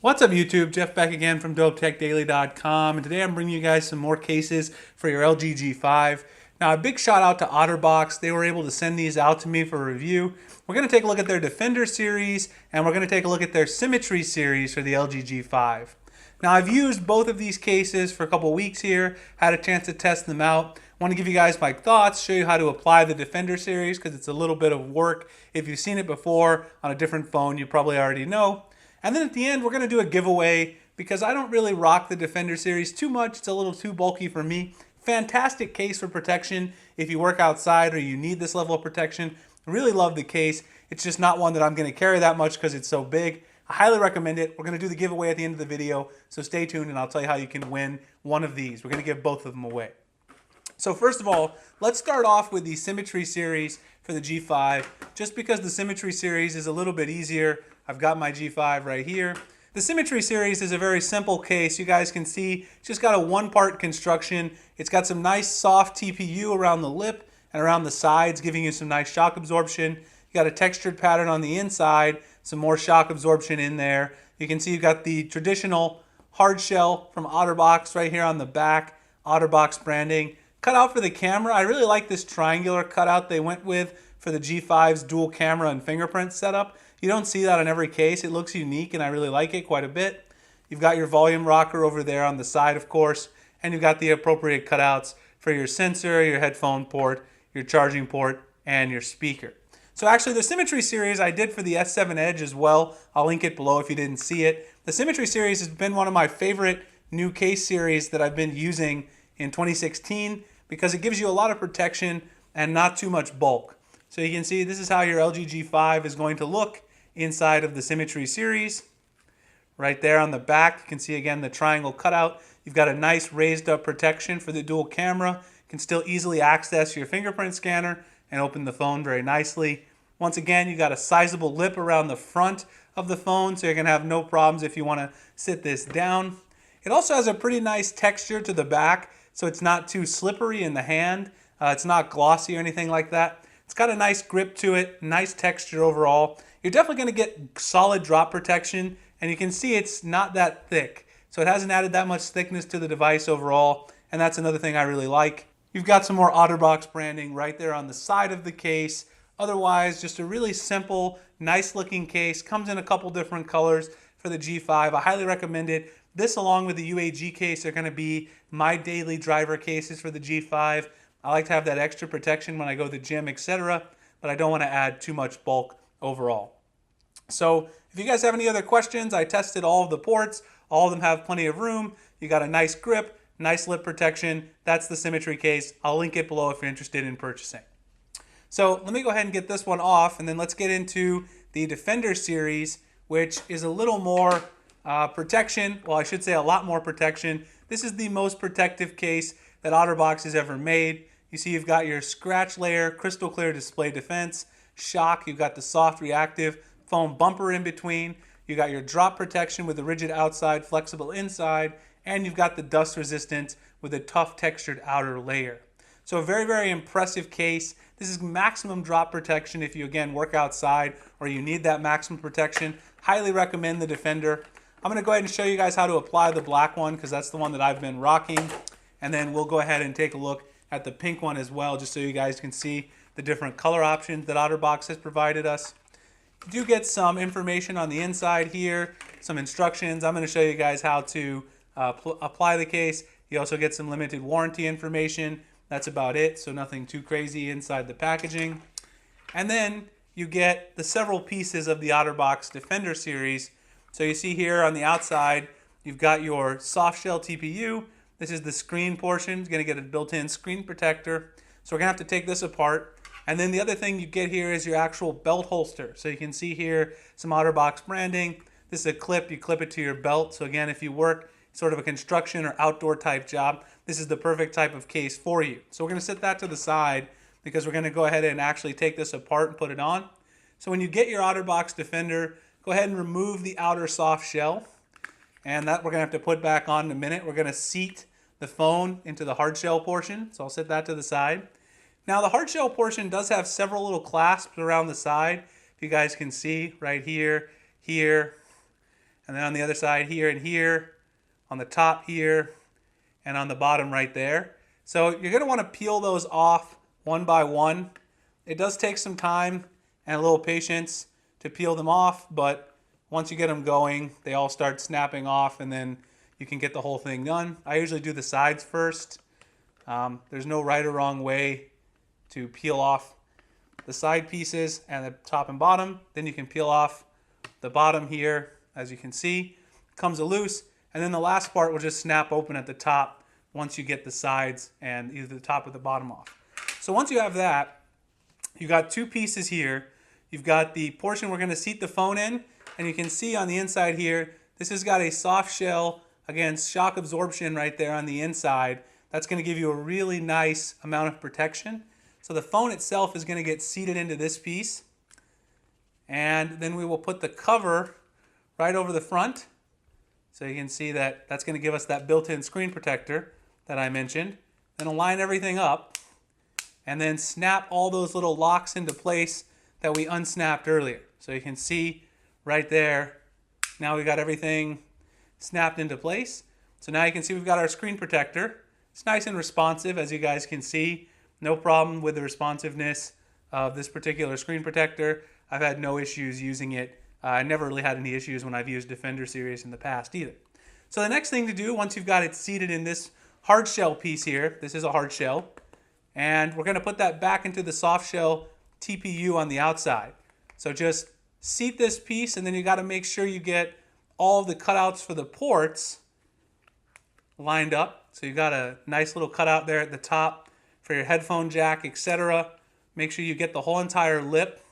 What's up YouTube? Jeff back again from DopeTechDaily.com, and today I'm bringing you guys some more cases for your LG G5. Now a big shout out to Otterbox. They were able to send these out to me for review. We're going to take a look at their Defender series and we're going to take a look at their Symmetry series for the LG G5. Now I've used both of these cases for a couple weeks here, had a chance to test them out. I want to give you guys my thoughts, show you how to apply the Defender series because it's a little bit of work. If you've seen it before on a different phone, you probably already know. And then at the end, we're going to do a giveaway because I don't really rock the Defender series too much. It's a little too bulky for me. Fantastic case for protection if you work outside or you need this level of protection. I really love the case. It's just not one that I'm going to carry that much because it's so big. I highly recommend it. We're going to do the giveaway at the end of the video, so stay tuned and I'll tell you how you can win one of these. We're going to give both of them away. So first of all, let's start off with the Symmetry series for the G5, just because the Symmetry series is a little bit easier. I've got my G5 right here. The Symmetry series is a very simple case. You guys can see it's just got a one-part construction. It's got some nice soft TPU around the lip and around the sides, giving you some nice shock absorption. You got a textured pattern on the inside, some more shock absorption in there. You can see you've got the traditional hard shell from Otterbox right here on the back, Otterbox branding. Cut out for the camera, I really like this triangular cutout they went with for the G5's dual camera and fingerprint setup. You don't see that on every case. It looks unique and I really like it quite a bit. You've got your volume rocker over there on the side, of course, and you've got the appropriate cutouts for your sensor, your headphone port, your charging port, and your speaker. So actually the Symmetry series I did for the S7 Edge as well. I'll link it below if you didn't see it. The Symmetry series has been one of my favorite new case series that I've been using in 2016 because it gives you a lot of protection and not too much bulk. So you can see this is how your LG G5 is going to look inside of the Symmetry series. Right there on the back, you can see again the triangle cutout. You've got a nice raised up protection for the dual camera. You can still easily access your fingerprint scanner and open the phone very nicely. Once again, you've got a sizable lip around the front of the phone, so you're going to have no problems if you want to sit this down. It also has a pretty nice texture to the back, so it's not too slippery in the hand. It's not glossy or anything like that. It's got a nice grip to it, nice texture overall. You're definitely going to get solid drop protection, and you can see it's not that thick. So it hasn't added that much thickness to the device overall, and that's another thing I really like. You've got some more Otterbox branding right there on the side of the case. Otherwise, just a really simple, nice looking case. Comes in a couple different colors for the G5. I highly recommend it. This along with the UAG case are going to be my daily driver cases for the G5. I like to have that extra protection when I go to the gym, etc., but I don't want to add too much bulk overall. So if you guys have any other questions, I tested all of the ports. All of them have plenty of room. You got a nice grip, nice lip protection. That's the Symmetry case. I'll link it below if you're interested in purchasing. So let me go ahead and get this one off, and then let's get into the Defender series, which is a little more protection. Well, I should say a lot more protection. This is the most protective case that Otterbox has ever made. You see you've got your scratch layer, crystal clear display defense, shock, you've got the soft reactive foam bumper in between, you got your drop protection with the rigid outside, flexible inside, and you've got the dust resistant with a tough textured outer layer. So a very, very impressive case. This is maximum drop protection if you, again, work outside or you need that maximum protection. Highly recommend the Defender. I'm going to go ahead and show you guys how to apply the black one because that's the one that I've been rocking. And then we'll go ahead and take a look at the pink one as well, just so you guys can see the different color options that Otterbox has provided us. You do get some information on the inside here, some instructions. I'm going to show you guys how to apply the case. You also get some limited warranty information. That's about it, so nothing too crazy inside the packaging. And then you get the several pieces of the Otterbox Defender series. So you see here on the outside, you've got your soft shell TPU. This is the screen portion. You're going to get a built-in screen protector. So we're going to have to take this apart. And then the other thing you get here is your actual belt holster. So you can see here some Otterbox branding. This is a clip. You clip it to your belt. So again, if you work sort of a construction or outdoor type job, this is the perfect type of case for you. So we're going to set that to the side because we're going to go ahead and actually take this apart and put it on. So when you get your Otterbox Defender, go ahead and remove the outer soft shell. And that we're going to have to put back on in a minute. We're going to seat the phone into the hard shell portion. So I'll set that to the side. Now the hard shell portion does have several little clasps around the side. If you guys can see right here, here, and then on the other side here and here, on the top here, and on the bottom right there. So you're going to want to peel those off one by one. It does take some time and a little patience to peel them off, but once you get them going, they all start snapping off, and then you can get the whole thing done. I usually do the sides first. There's no right or wrong way to peel off the side pieces and the top and bottom. Then you can peel off the bottom here, as you can see, comes loose, and then the last part will just snap open at the top once you get the sides and either the top or the bottom off. So once you have that, you got two pieces here. You've got the portion we're going to seat the phone in, and you can see on the inside here, this has got a soft shell against shock absorption right there on the inside. That's going to give you a really nice amount of protection. So the phone itself is going to get seated into this piece, and then we will put the cover right over the front. So you can see that that's going to give us that built-in screen protector that I mentioned. Then align everything up, and then snap all those little locks into place that we unsnapped earlier. So you can see right there, now we've got everything snapped into place. So now you can see we've got our screen protector. It's nice and responsive, as you guys can see. No problem with the responsiveness of this particular screen protector. I've had no issues using it. I never really had any issues when I've used Defender series in the past either. So the next thing to do, once you've got it seated in this hard shell piece here, this is a hard shell, and we're going to put that back into the soft shell TPU on the outside. So just seat this piece, and then you got to make sure you get all of the cutouts for the ports lined up. So you got a nice little cutout there at the top for your headphone jack, etc. Make sure you get the whole entire lip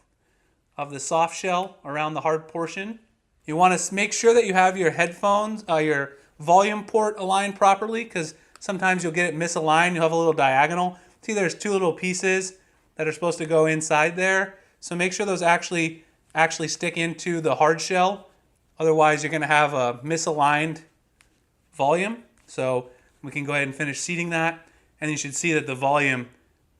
of the soft shell around the hard portion. You want to make sure that you have your headphones, your volume port aligned properly, because sometimes you'll get it misaligned. You'll have a little diagonal. See, there's two little pieces that are supposed to go inside there. So make sure those actually stick into the hard shell. Otherwise, you're going to have a misaligned volume. So we can go ahead and finish seating that. And you should see that the volume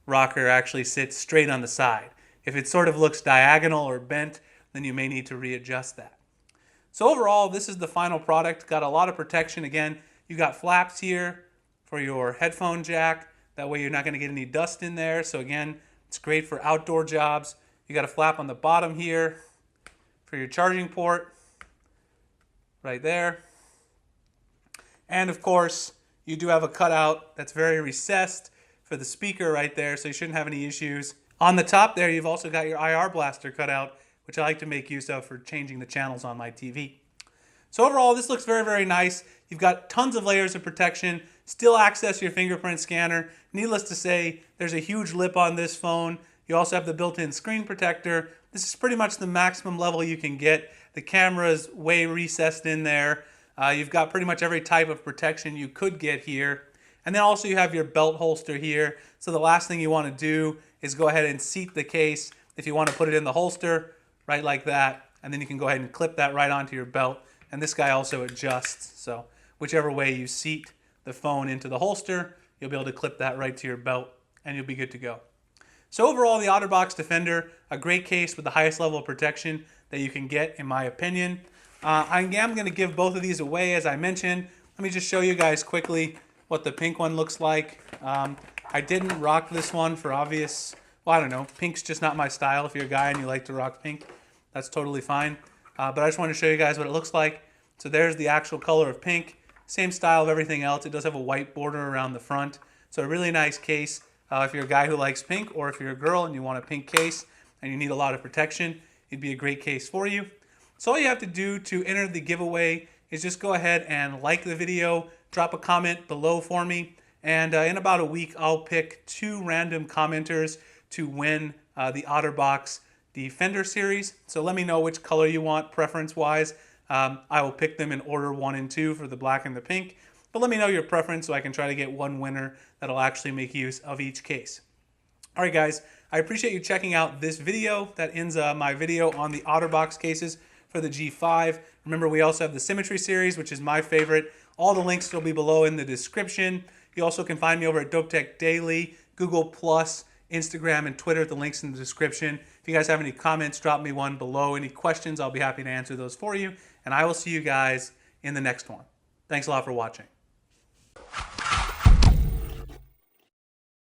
rocker actually sits straight on the side. If it sort of looks diagonal or bent, then you may need to readjust that. So overall, this is the final product. Got a lot of protection. Again, you got flaps here for your headphone jack. That way you're not going to get any dust in there. So again, it's great for outdoor jobs. You got a flap on the bottom here for your charging port right there. And of course, you do have a cutout that's very recessed for the speaker right there, so you shouldn't have any issues. On the top there, you've also got your IR blaster cutout, which I like to make use of for changing the channels on my TV. So overall, this looks very, very nice. You've got tons of layers of protection, still access your fingerprint scanner. Needless to say, there's a huge lip on this phone. You also have the built-in screen protector. This is pretty much the maximum level you can get. The camera is way recessed in there. You've got pretty much every type of protection you could get here. And then also you have your belt holster here. So the last thing you want to do is go ahead and seat the case if you want to put it in the holster, right like that. And then you can go ahead and clip that right onto your belt. And this guy also adjusts. So whichever way you seat the phone into the holster, you'll be able to clip that right to your belt and you'll be good to go. So overall, the Otterbox Defender, a great case with the highest level of protection that you can get, in my opinion. I am going to give both of these away, as I mentioned. Let me just show you guys quickly what the pink one looks like. I didn't rock this one for obvious, well, I don't know. Pink's just not my style. If you're a guy and you like to rock pink, that's totally fine. But I just want to show you guys what it looks like. So there's the actual color of pink. Same style of everything else. It does have a white border around the front. So a really nice case. If you're a guy who likes pink, or if you're a girl and you want a pink case and you need a lot of protection, it'd be a great case for you. So all you have to do to enter the giveaway is just go ahead and like the video, drop a comment below for me, and in about a week I'll pick 2 random commenters to win the Otterbox Defender series. So let me know which color you want preference-wise. I will pick them in order 1 and 2 for the black and the pink. But let me know your preference so I can try to get one winner that'll actually make use of each case. All right, guys, I appreciate you checking out this video. That ends my video on the Otterbox cases for the G5. Remember, we also have the Symmetry Series, which is my favorite. All the links will be below in the description. You also can find me over at Dope Tech Daily, Google+, Instagram and Twitter. The link's in the description. If you guys have any comments, drop me one below. Any questions, I'll be happy to answer those for you. And I will see you guys in the next one. Thanks a lot for watching.